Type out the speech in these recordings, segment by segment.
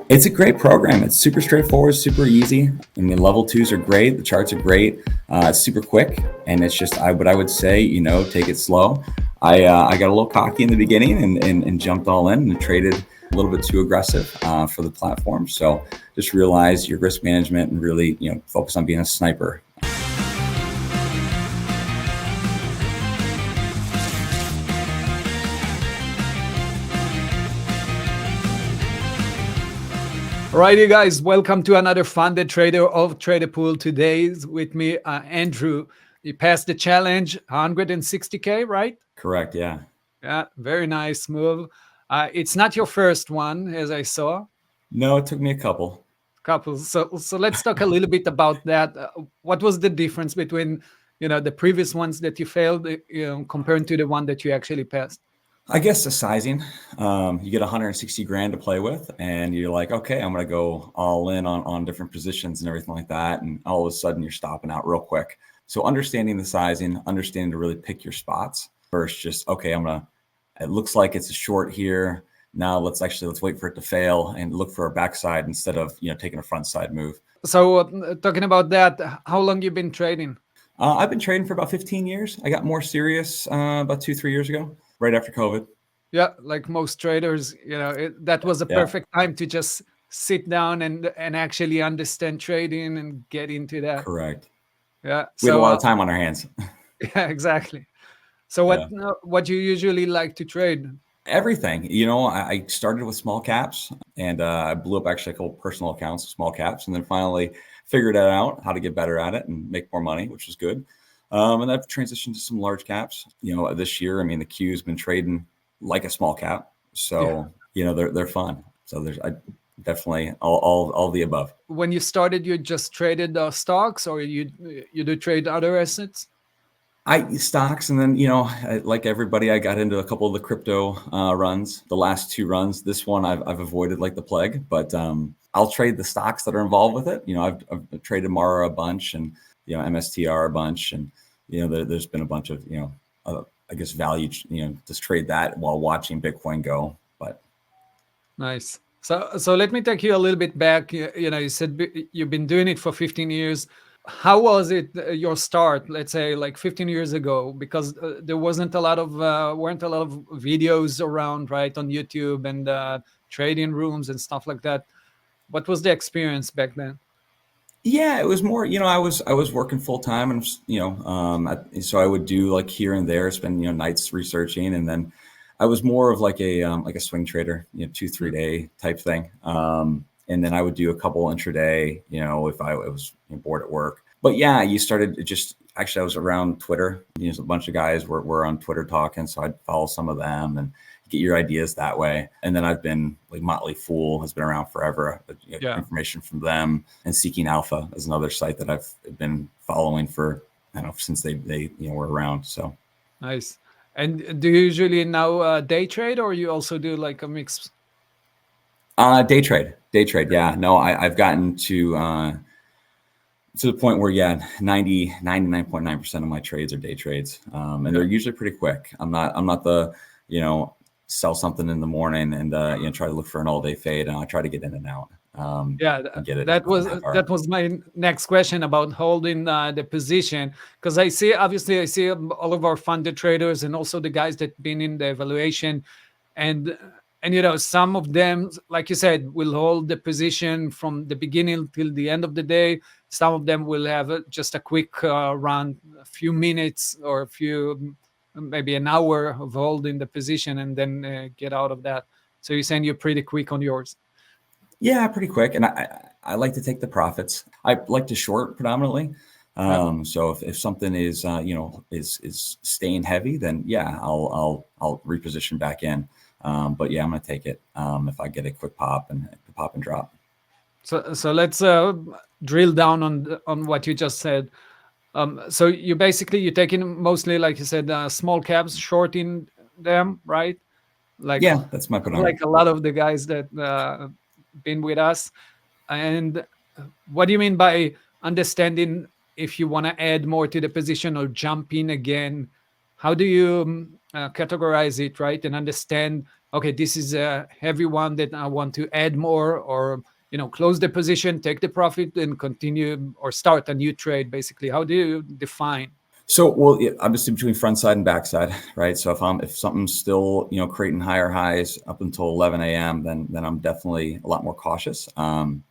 It's a great program. It's super straightforward, super easy. I mean, level twos are great. The charts are great. It's super quick, and it's just what I would say. Take it slow. I got a little cocky in the beginning and jumped all in and traded a little bit too aggressive for the platform. So just realize your risk management and really focus on being a sniper. All right, you guys, welcome to another Funded Trader of Trader Pool. Today's with me, Andrew. You passed the challenge, 160K, right? Correct. Yeah. Yeah, very nice move. It's not your first one, as I saw. No, it took me a couple. So let's talk a little bit about that. What was the difference between, the previous ones that you failed, compared to the one that you actually passed? I guess the sizing. You get 160 grand to play with, and you're like, okay, I'm going to go all in on different positions and everything like that. And all of a sudden, you're stopping out real quick. So understanding the sizing, understanding to really pick your spots versus just, okay, it looks like it's a short here. Now let's wait for it to fail and look for a backside instead of taking a front side move. So talking about that, how long you been trading? I've been trading for about 15 years. I got more serious about 2-3 years ago, right after COVID. Yeah, like most traders, that was a perfect time to just sit down and actually understand trading and get into that. Correct. Yeah, we had a lot of time on our hands. Yeah, exactly. So what do you usually like to trade? Everything. I started with small caps, and I blew up actually a couple personal accounts of small caps, and then finally figured out how to get better at it and make more money, which was good. And I've transitioned to some large caps. This year, I mean, the Q's been trading like a small cap, so they're fun. So there's definitely all the above. When you started, you just traded stocks, or you do trade other assets? Stocks, and then like everybody, I got into a couple of the crypto runs. The last two runs, this one I've avoided like the plague, but I'll trade the stocks that are involved with it. I've traded Mara a bunch, and MSTR a bunch, and there's been a bunch of I guess value just trade that while watching Bitcoin go. But nice. So let me take you a little bit back. You said you've been doing it for 15 years. How was it your start, let's say like 15 years ago? Because there weren't a lot of videos around, right, on YouTube and trading rooms and stuff like that. What was the experience back then? Yeah, it was more, I was working full time, and so I would do like here and there, spend nights researching, and then I was more of like a swing trader, 2-3 day type thing. And then I would do a couple intraday, if I was bored at work. But yeah, you started actually I was around Twitter. A bunch of guys were on Twitter talking, so I'd follow some of them and get your ideas that way. And then I've been like Motley Fool has been around forever. Information from them, and Seeking Alpha is another site that I've been following for since they were around. So nice. And do you usually now day trade, or you also do like a mix? Day trade. Yeah. No, I've gotten to the point where 99.9% of my trades are day trades, and they're usually pretty quick. I'm not the sell something in the morning and try to look for an all day fade, and I try to get in and out. That was my next question about holding the position, because I see all of our funded traders and also the guys that been in the evaluation, and some of them, like you said, will hold the position from the beginning till the end of the day. Some of them will have just a quick run, a few minutes or maybe an hour of holding the position and then get out of that. So you're saying you're pretty quick on yours? Yeah, pretty quick. And I like to take the profits. I like to short predominantly. So if something is is staying heavy, then I'll reposition back in. But I'm going to take it if I get a quick pop and drop. So let's drill down on what you just said. So you're taking mostly, like you said, small caps, shorting them, right? That's my predominant. Like a lot of the guys that been with us. And what do you mean by understanding if you want to add more to the position or jump in again? how do you categorize it, right, and understand, okay, this is a heavy one that I want to add more, or close the position, take the profit, and continue or start a new trade? Basically, how do you define? So, well, yeah, obviously between front side and back side, right? So if something's still creating higher highs up until 11 a.m., then I'm definitely a lot more cautious. And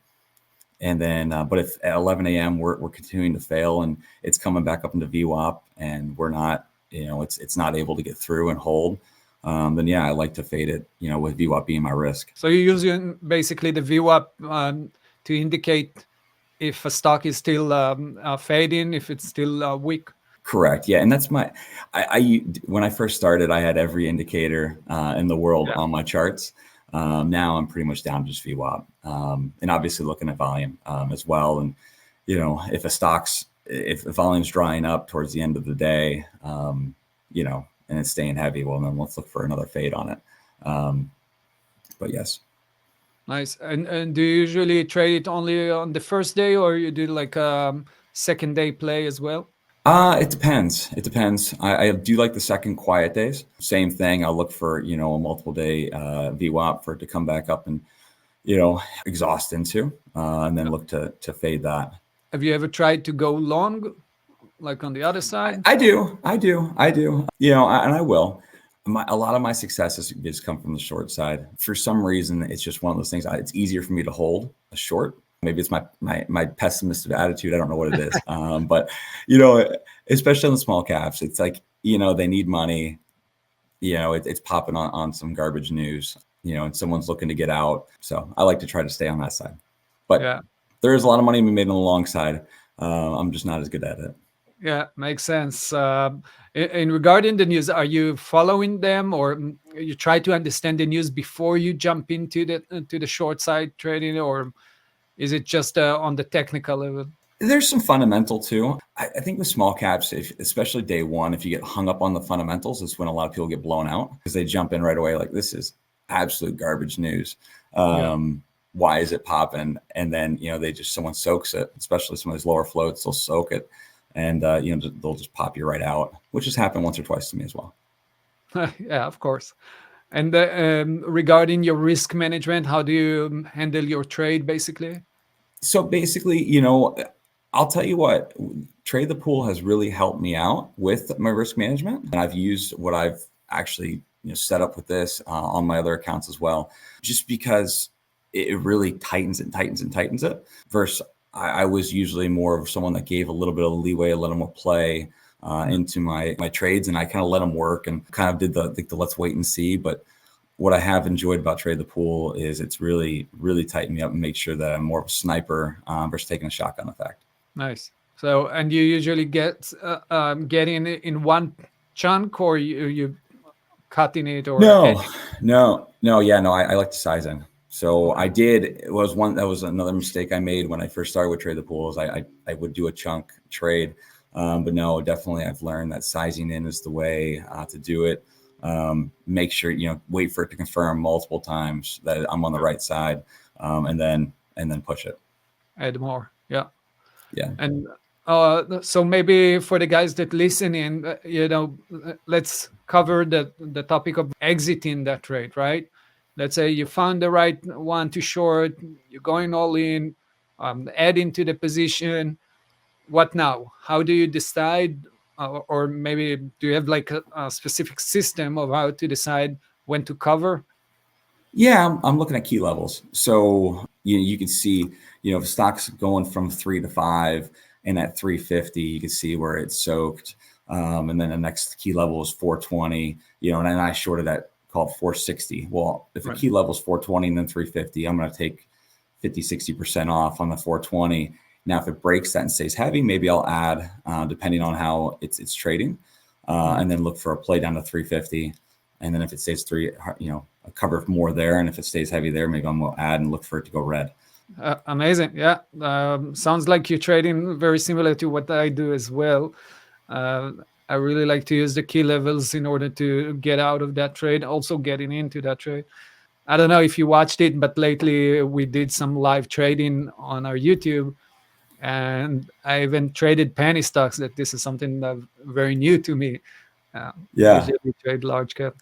then, but if at 11 a.m. we're continuing to fail and it's coming back up into VWAP and we're not, it's not able to get through and hold, then yeah, I like to fade it, with VWAP being my risk. So you're using basically the VWAP to indicate if a stock is still fading, if it's still weak. Correct. Yeah, and that's I when I first started, I had every indicator in the world on my charts. Now I'm pretty much down to just VWAP, and obviously looking at volume as well. And if volume's drying up towards the end of the day, and it's staying heavy, well then let's look for another fade on it. But yes. Nice. And do you usually trade it only on the first day, or you do like second day play as well? It depends. I do like the second quiet days. Same thing. I'll look for, a multiple day VWAP for it to come back up and, exhaust into, and then look to fade that. Have you ever tried to go long, like on the other side? I do. And I will. A lot of my success has come from the short side. For some reason, it's just one of those things. It's easier for me to hold a short. Maybe it's my pessimistic attitude. I don't know what it is. But, especially on the small caps, it's like, they need money. It's popping on some garbage news, and someone's looking to get out. So I like to try to stay on that side. But there is a lot of money to be made on the long side. I'm just not as good at it. Yeah, makes sense. In regarding the news, are you following them, or you try to understand the news before you jump into the short side trading, or is it just on the technical level? There's some fundamental too. I think with small caps, especially day one, if you get hung up on the fundamentals, it's when a lot of people get blown out because they jump in right away like, this is absolute garbage news. Why is it popping? And then, someone soaks it, especially some of these lower floats, they'll soak it. And, they'll just pop you right out, which has happened once or twice to me as well. Yeah, of course. And regarding your risk management, how do you handle your trade, basically? So basically, I'll tell you what, Trade the Pool has really helped me out with my risk management. And I've used what I've actually set up with this on my other accounts as well, just because it really tightens it. Versus I was usually more of someone that gave a little bit of leeway, a little more play into my trades, and I kind of let them work and kind of did the let's wait and see. But what I have enjoyed about Trade the Pool is it's really, really tightened me up and make sure that I'm more of a sniper versus taking a shotgun effect. Nice. So, and you usually get in one chunk, or you cutting it, or no. I like to size in. So that was another mistake I made when I first started with Trade the Pool. Is I would do a chunk trade, but no, definitely I've learned that sizing in is the way to do it. Make sure wait for it to confirm multiple times that I'm on the right side, and then push it. Add more, yeah. And so maybe for the guys that listen in, let's cover the topic of exiting that trade, right? Let's say you found the right one to short, you're going all in, adding to the position. What now? How do you decide? Or maybe do you have like a specific system of how to decide when to cover? Yeah, I'm looking at key levels. So you can see, if stock's going from 3 to 5 and at 350, you can see where it's soaked. And then the next key level is 420, and then I shorted that called 460. Well, if the key level is 420 and then 350, I'm going to take 50-60% off on the 420. Now, if it breaks that and stays heavy, maybe I'll add, depending on how it's trading, and then look for a play down to 350. And then if it stays a cover more there. And if it stays heavy there, maybe I'm going to add and look for it to go red. Amazing. Yeah. Sounds like you're trading very similar to what I do as well. I really like to use the key levels in order to get out of that trade, also getting into that trade. I don't know if you watched it, but lately we did some live trading on our YouTube, and I even traded penny stocks. That this is something very new to me. Yeah. Usually trade large cap.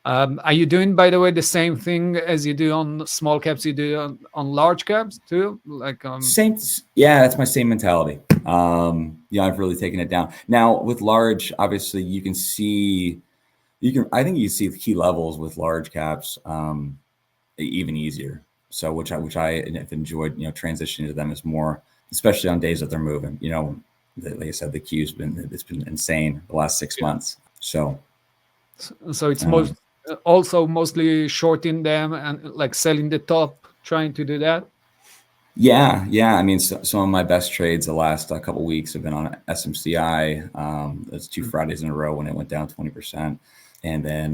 Are you doing, by the way, the same thing as you do on small caps? You do on large caps too, like same. Yeah, that's my same mentality. I've really taken it down now with large. Obviously, you can see. I think you see the key levels with large caps even easier. So which I have enjoyed, transitioning to them is more, especially on days that they're moving. Like I said, the Q's been insane the last 6 months. So it's also mostly shorting them and like selling the top, trying to do that. Yeah. I mean, some of my best trades the last couple of weeks have been on SMCI. That's 2 Fridays in a row when it went down 20%, and then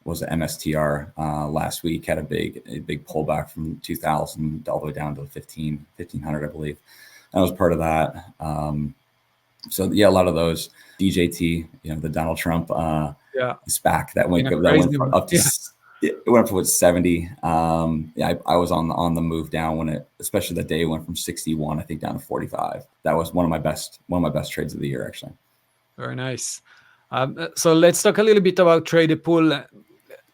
was the MSTR last week had a big pullback from 2,000 all the way down to 1,500, I believe. I was part of that. So yeah, a lot of those. DJT, the Donald Trump SPAC that went up to. It went up to 70. I was on the move down especially the day it went from 61, I think, down to 45. That was one of my best trades of the year, actually. Very nice. So let's talk a little bit about Trader Pool.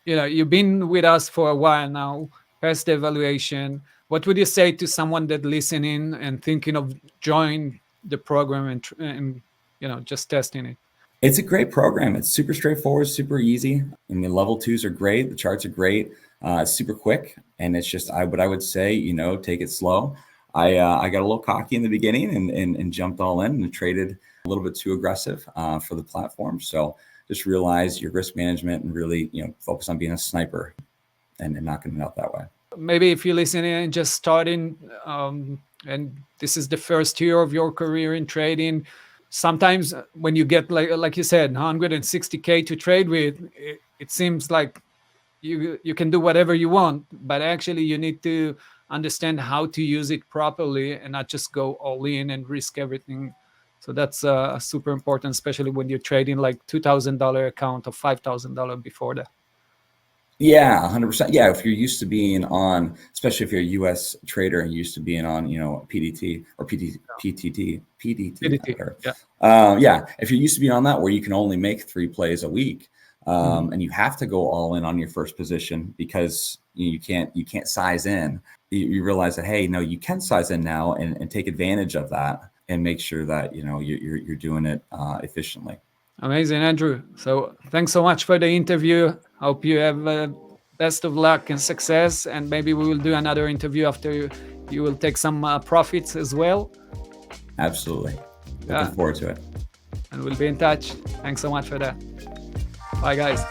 You've been with us for a while now, past the evaluation. What would you say to someone that listening and thinking of joining the program and just testing it? It's a great program. It's super straightforward, super easy. I mean, level 2s are great. The charts are great. It's super quick. And it's just, I would say, take it slow. I got a little cocky in the beginning and jumped all in and traded a little bit too aggressive for the platform. So just realize your risk management and really, focus on being a sniper and knocking it out that way. Maybe if you're listening and just starting, and this is the first year of your career in trading, sometimes when you get like you said, 160K to trade with, it seems like you can do whatever you want, but actually you need to understand how to use it properly and not just go all in and risk everything. So that's super important, especially when you're trading like $2,000 account or $5,000 before that. Yeah, 100%. Yeah, if you're used to being on, especially if you're a U.S. trader and used to being on, PDT or PDT. Yeah, if you're used to being on that where you can only make 3 plays a week, and you have to go all in on your first position because you can't size in. You realize that, hey, no, you can size in now and take advantage of that and make sure that you're doing it efficiently. Amazing, Andrew. So thanks so much for the interview. Hope you have best of luck and success. And maybe we will do another interview after you will take some profits as well. Absolutely. Looking forward to it. And we'll be in touch. Thanks so much for that. Bye, guys.